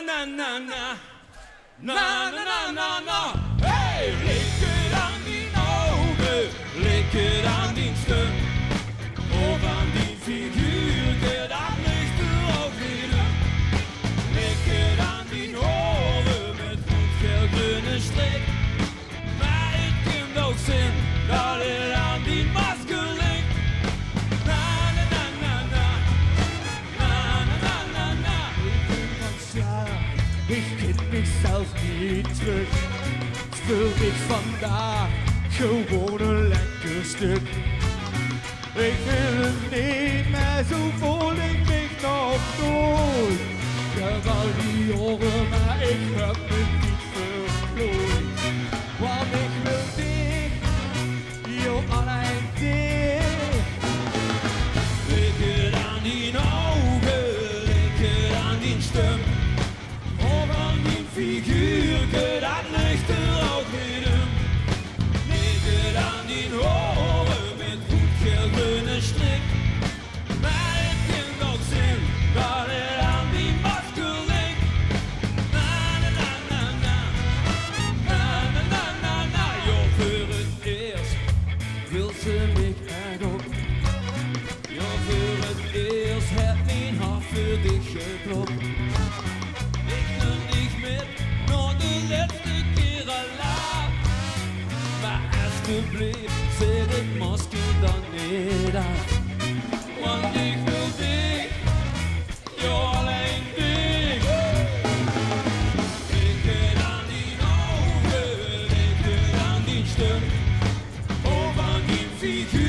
na na na. Na na na na na. Hey, lik het aan die ogen, lik het aan die stem. Of aan die figuur, dat ligt er ook weer. Lik het aan die oren met goed geel strik. Maar ik kan ook zien dat het aan die masker ligt. Na na na na na. Na na na na na. Ik ben van slaap, ik ken mezelf niet terug. Speel ik vandaag gewoon een lekker stuk. Ik wil het niet, maar zo voel ik me nog nooit. Ik heb al die oren, maar ik heb me niet vervloeid. Want ik wil dich, joh, alleen dich. Lik het aan die ogen, lik het aan die stem. Of aan die figuur, dat ligt er ook weer in. Lik het aan die oren met goed geel strik. Maar ik kan ook zien dat het aan die masker ligt. Na na na na na. Na na na na na. Joh, voor het eerst wil ze me graag op. Joh, voor het eerst heb mijn hart voor dich geklopt. Ik neem dich met nog de laatste keer alleen. Maar alsjeblieft, zet het masker dan niet af. Want ik wil dich, joh, alleen dich. Lik het aan die ogen, lik het aan die stem. Of aan die figuur.